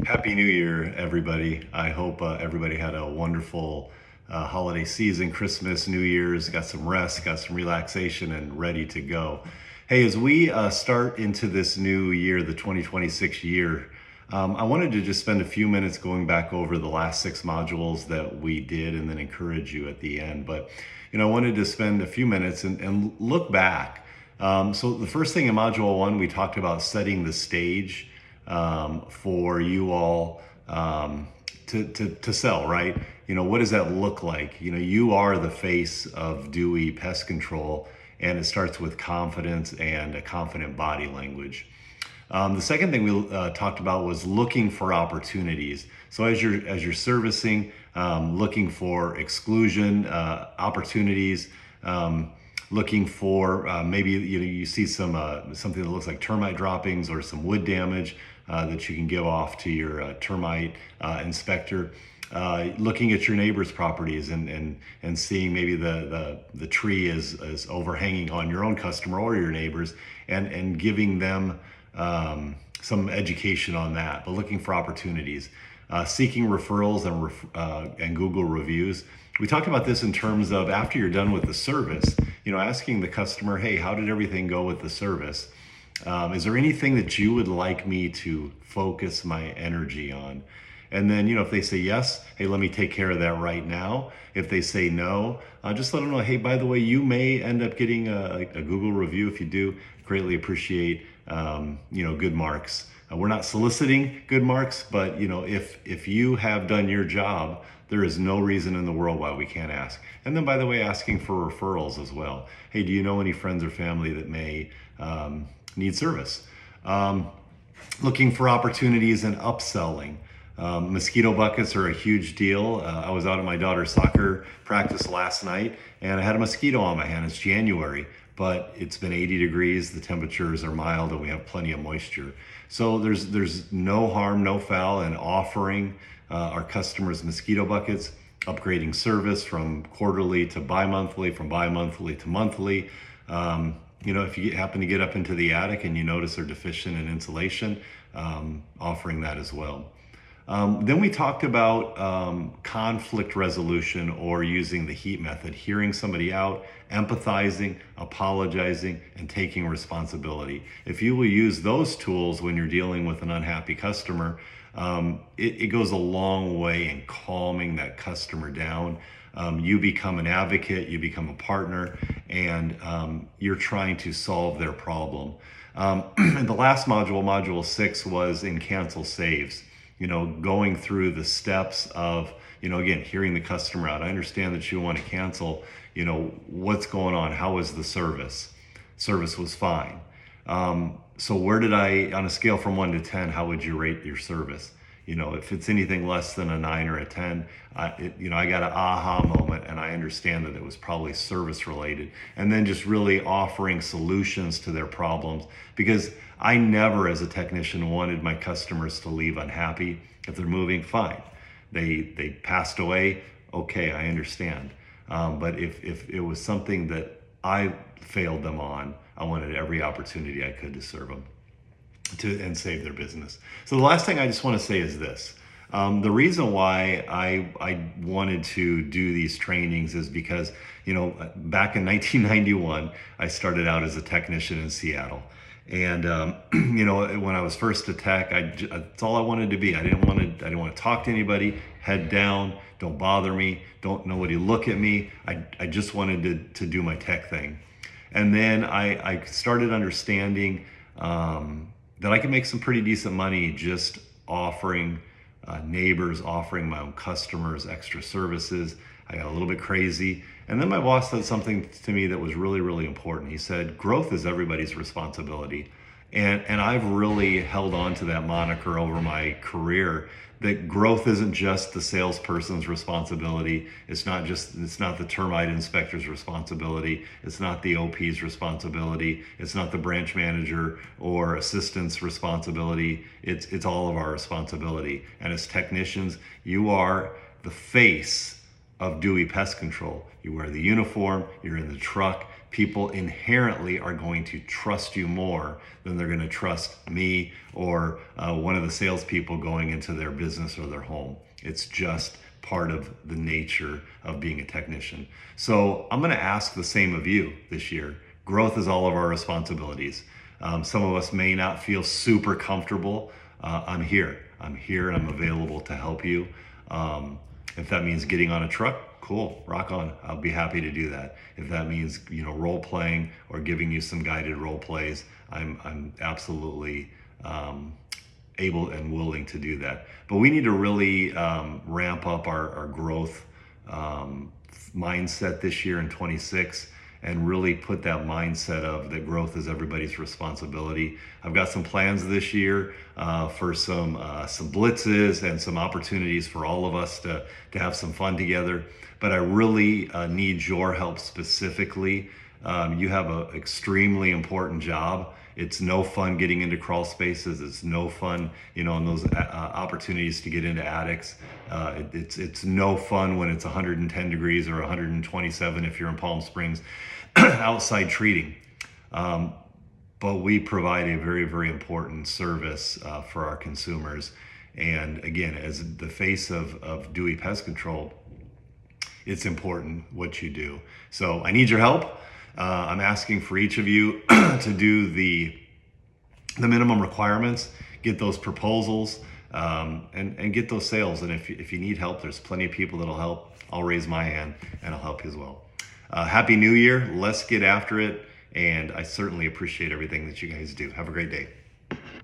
Happy New Year, everybody. I hope everybody had a wonderful holiday season, Christmas, New Year's, got some rest, got some relaxation, and ready to go. Hey, as we start into this new year, the 2026 year, I wanted to just spend a few minutes going back over the last 6 modules that we did and then encourage you at the end. But, I wanted to spend a few minutes and look back. So, the first thing in Module 1, we talked about setting the stage for you all to sell, right? What does that look like? You are the face of Dewey Pest Control, and it starts with confidence and a confident body language. The second thing we talked about was looking for opportunities. So as you're servicing, looking for exclusion opportunities. Looking for maybe you see something that looks like termite droppings or some wood damage that you can give off to your termite inspector. Looking at your neighbor's properties and seeing maybe the tree is overhanging on your own customer or your neighbors, and giving them some education on that. But looking for opportunities, seeking referrals and Google reviews. We talked about this in terms of after you're done with the service, asking the customer, hey, how did everything go with the service? Is there anything that you would like me to focus my energy on? And then, if they say yes, hey, let me take care of that right now. If they say no, just let them know, hey, by the way, you may end up getting a Google review. If you do, greatly appreciate, good marks. We're not soliciting good marks, but, if you have done your job, there is no reason in the world why we can't ask. And then, by the way, asking for referrals as well. Hey, do you know any friends or family that may need service? Looking for opportunities in upselling. Mosquito buckets are a huge deal. I was out at my daughter's soccer practice last night, and I had a mosquito on my hand. It's January, but it's been 80 degrees. The temperatures are mild, and we have plenty of moisture. So there's no harm, no foul in offering our customers mosquito buckets, upgrading service from quarterly to bi-monthly, from bi-monthly to monthly. If you happen to get up into the attic and you notice they're deficient in insulation, offering that as well. Then we talked about conflict resolution, or using the HEAT method, hearing somebody out, empathizing, apologizing, and taking responsibility. If you will use those tools when you're dealing with an unhappy customer, it goes a long way in calming that customer down. You become an advocate, you become a partner, and you're trying to solve their problem. And the last module, module 6, was in cancel saves. Going through the steps of, again, hearing the customer out. I understand that you want to cancel, what's going on? How was the service? Service was fine. So where did on a scale from 1 to 10, how would you rate your service? If it's anything less than a 9 or a 10, I got an aha moment, and I understand that it was probably service related. And then just really offering solutions to their problems, because I never, as a technician, wanted my customers to leave unhappy. If they're moving, fine. They passed away, okay, I understand. But if it was something that I failed them on, I wanted every opportunity I could to serve them and save their business. So the last thing I just want to say is this. The reason why I wanted to do these trainings is because, back in 1991, I started out as a technician in Seattle. And, when I was first a tech, that's all I wanted to be. I didn't want to talk to anybody, head down, don't bother me, don't nobody look at me. I just wanted to do my tech thing. And then I started understanding that I could make some pretty decent money just offering neighbors, offering my own customers extra services. I got a little bit crazy. And then my boss said something to me that was really, really important. He said, growth is everybody's responsibility. And I've really held on to that moniker over my career, that growth isn't just the salesperson's responsibility. It's not the termite inspector's responsibility. It's not the OP's responsibility. It's not the branch manager or assistant's responsibility. It's all of our responsibility. And as technicians, you are the face of Dewey Pest Control. You wear the uniform, you're in the truck. people inherently are going to trust you more than they're going to trust me or one of the salespeople going into their business or their home. It's just part of the nature of being a technician. So I'm going to ask the same of you this year. Growth is all of our responsibilities. Some of us may not feel super comfortable. I'm here and I'm available to help you. If that means getting on a truck, cool, rock on. I'll be happy to do that. If that means, role playing or giving you some guided role plays, I'm absolutely able and willing to do that. But we need to really ramp up our growth mindset this year in 26 and really put that mindset of that growth is everybody's responsibility. I've got some plans this year for some blitzes and some opportunities for all of us to have some fun together. But I really need your help specifically. You have an extremely important job. It's no fun getting into crawl spaces. It's no fun, in those opportunities to get into attics. It's no fun when it's 110 degrees or 127 if you're in Palm Springs outside treating. But we provide a very, very important service for our consumers. And again, as the face of Dewey Pest Control, it's important what you do. So I need your help. I'm asking for each of you to do the minimum requirements, get those proposals, and get those sales. And if you need help, there's plenty of people that'll help. I'll raise my hand and I'll help you as well. Happy New Year. Let's get after it. And I certainly appreciate everything that you guys do. Have a great day.